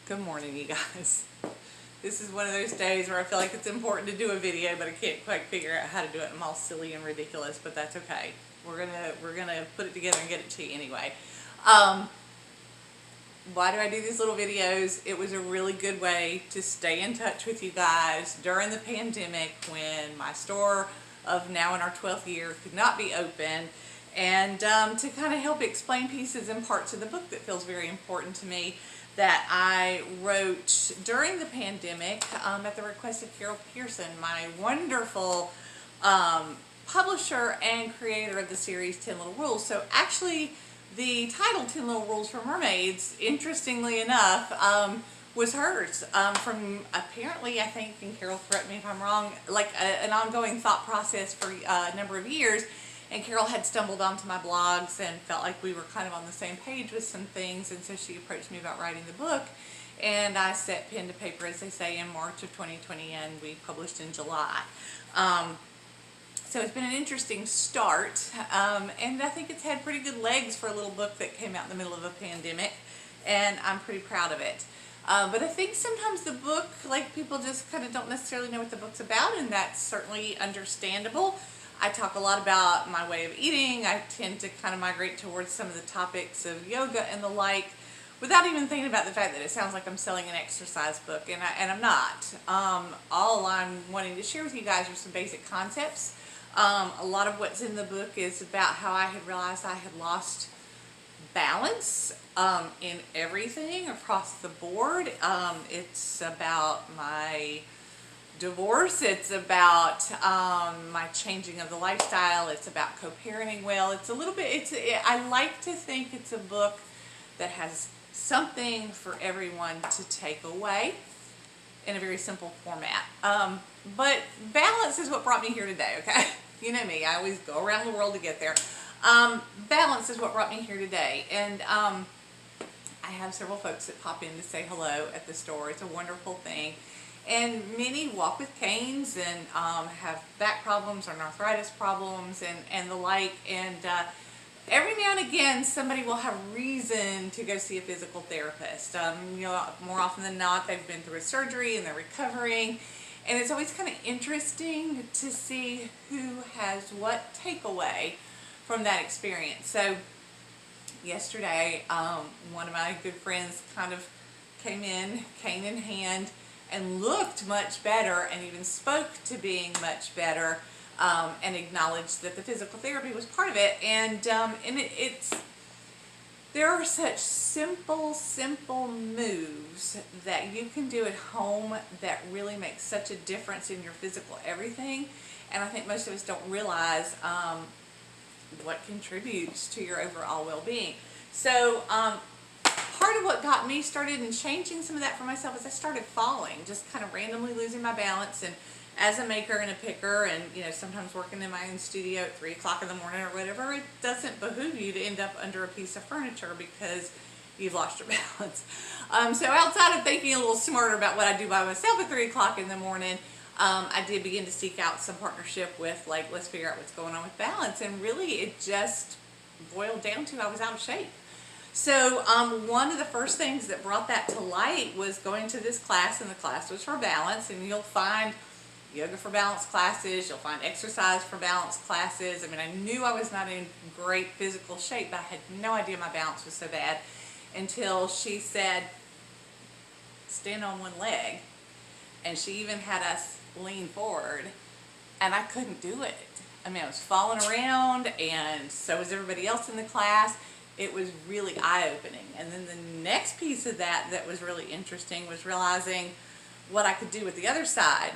Good morning, you guys. This is one of those days where I feel like it's important to do a video, but I can't quite figure out how to do it. I'm all silly and ridiculous, but that's okay. We're gonna put it together and get it to you anyway. Why do I do these little videos? It was a really good way to stay in touch with you guys during the pandemic when my store of now in our 12th year could not be open, and to kind of help explain pieces and parts of the book that feels very important to me that I wrote during the pandemic at the request of Carol Pearson, my wonderful publisher and creator of the series 10 Little Rules. So actually the title 10 Little Rules for Mermaids, interestingly enough, was hers from apparently, I think, and Carol correct me if I'm wrong, like an ongoing thought process for a number of years. And Carol had stumbled onto my blogs and felt like we were kind of on the same page with some things, and so she approached me about writing the book, and I set pen to paper, as they say, in March of 2020, and we published in July. So it's been an interesting start, and I think it's had pretty good legs for a little book that came out in the middle of a pandemic, and I'm pretty proud of it. But I think sometimes the book, like, people just kind of don't necessarily know what the book's about, and that's certainly understandable. I talk a lot about my way of eating. I tend to kind of migrate towards some of the topics of yoga and the like, without even thinking about the fact that it sounds like I'm selling an exercise book, and I'm not. All I'm wanting to share with you guys are some basic concepts. A lot of what's in the book is about how I had realized I had lost balance in everything across the board. It's about my divorce, it's about my changing of the lifestyle, it's about co-parenting well. It's a little bit, I like to think it's a book that has something for everyone to take away in a very simple format. But balance is what brought me here today, okay? You know me, I always go around the world to get there. Balance is what brought me here today, and I have several folks that pop in to say hello at the store. It's a wonderful thing. And many walk with canes and have back problems or arthritis problems and the like. And every now and again, somebody will have reason to go see a physical therapist. You know, more often than not, they've been through a surgery and they're recovering. And it's always kind of interesting to see who has what takeaway from that experience. So yesterday, one of my good friends kind of came in, cane in hand, and looked much better, and even spoke to being much better, and acknowledged that the physical therapy was part of it. And there are such simple moves that you can do at home that really make such a difference in your physical everything. And I think most of us don't realize what contributes to your overall well-being. So part of what got me started in changing some of that for myself is I started falling, just kind of randomly losing my balance. And as a maker and a picker, and you know, sometimes working in my own studio at 3 o'clock in the morning or whatever, it doesn't behoove you to end up under a piece of furniture because you've lost your balance. So outside of thinking a little smarter about what I do by myself at 3 o'clock in the morning, I did begin to seek out some partnership with, like, let's figure out what's going on with balance. And really it just boiled down to I was out of shape. So one of the first things that brought that to light was going to this class, and the class was for balance. And you'll find yoga for balance classes, you'll find exercise for balance classes. I mean, I knew I was not in great physical shape, but I had no idea my balance was so bad until she said, stand on one leg. And she even had us lean forward, and I couldn't do it. I mean, I was falling around, and so was everybody else in the class. It was really eye-opening. And then the next piece of that was really interesting was realizing what I could do with the other side,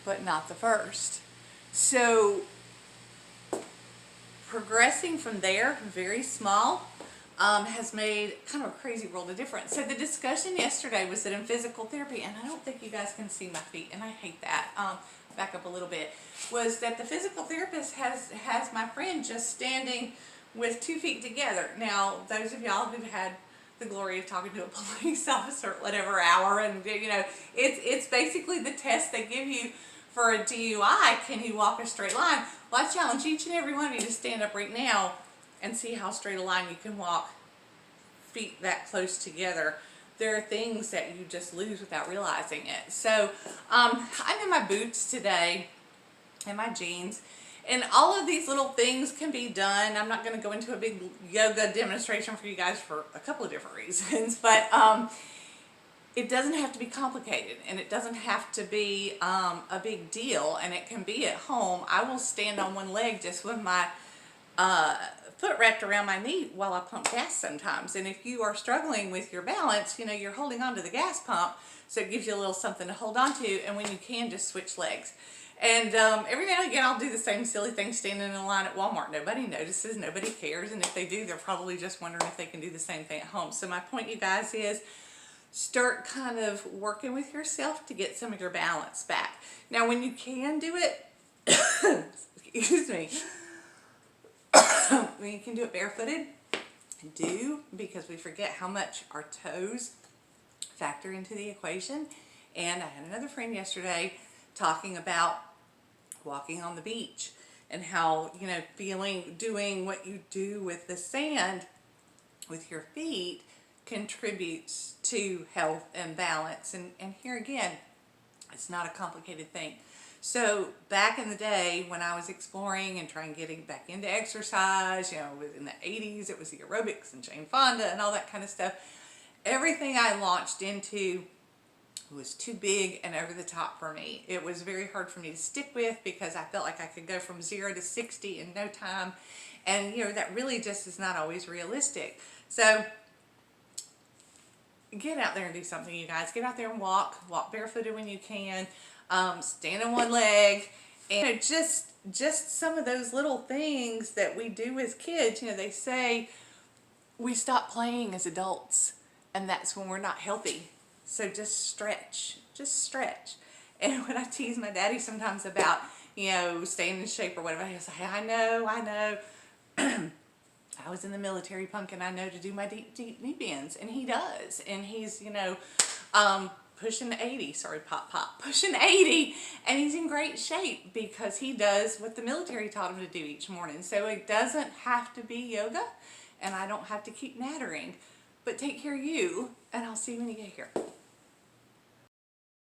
but not the first. So progressing from there, very small, has made kind of a crazy world of difference. So the discussion yesterday was that in physical therapy, and I don't think you guys can see my feet, and I hate that, back up a little bit, was that the physical therapist has my friend just standing with 2 feet together. Now, those of y'all who've had the glory of talking to a police officer at whatever hour, and you know, it's basically the test they give you for a DUI. Can you walk a straight line? Well, I challenge each and every one of you to stand up right now and see how straight a line you can walk, feet that close together there are things that you just lose without realizing it. So I'm in my boots today and my jeans, and all of these little things can be done. I'm not going to go into a big yoga demonstration for you guys for a couple of different reasons, but it doesn't have to be complicated, and it doesn't have to be a big deal, and it can be at home. I will stand on one leg just with my foot wrapped around my knee while I pump gas sometimes. And if you are struggling with your balance, you know, you're holding on to the gas pump, so it gives you a little something to hold on to, and when you can, just switch legs. And every now and again, I'll do the same silly thing standing in line at Walmart. Nobody notices, nobody cares, and if they do, they're probably just wondering if they can do the same thing at home. So my point, you guys, is start kind of working with yourself to get some of your balance back. Now, when you can do it, excuse me, when you can do it barefooted, do, because we forget how much our toes factor into the equation. And I had another friend yesterday talking about walking on the beach and how, you know, doing what you do with the sand with your feet contributes to health and balance. And here again, it's not a complicated thing. So back in the day when I was exploring and getting back into exercise, you know, in the 80s, it was the aerobics and Jane Fonda and all that kind of stuff. Everything I launched into was too big and over the top for me. It was very hard for me to stick with because I felt like I could go from 0 to 60 in no time. And, you know, that really just is not always realistic. So get out there and do something, you guys. Get out there and walk barefooted when you can, stand on one leg, and, you know, just some of those little things that we do as kids. You know, they say we stop playing as adults, and that's when we're not healthy. So just stretch. And when I tease my daddy sometimes about, you know, staying in shape or whatever, he'll say, I know. I was in the military, Pumpkin. I know to do my deep knee bends, and he does. And he's, you know, pushing 80. Sorry, pop. Pushing 80, and he's in great shape because he does what the military taught him to do each morning. So it doesn't have to be yoga, and I don't have to keep nattering. But take care of you, and I'll see you when you get here.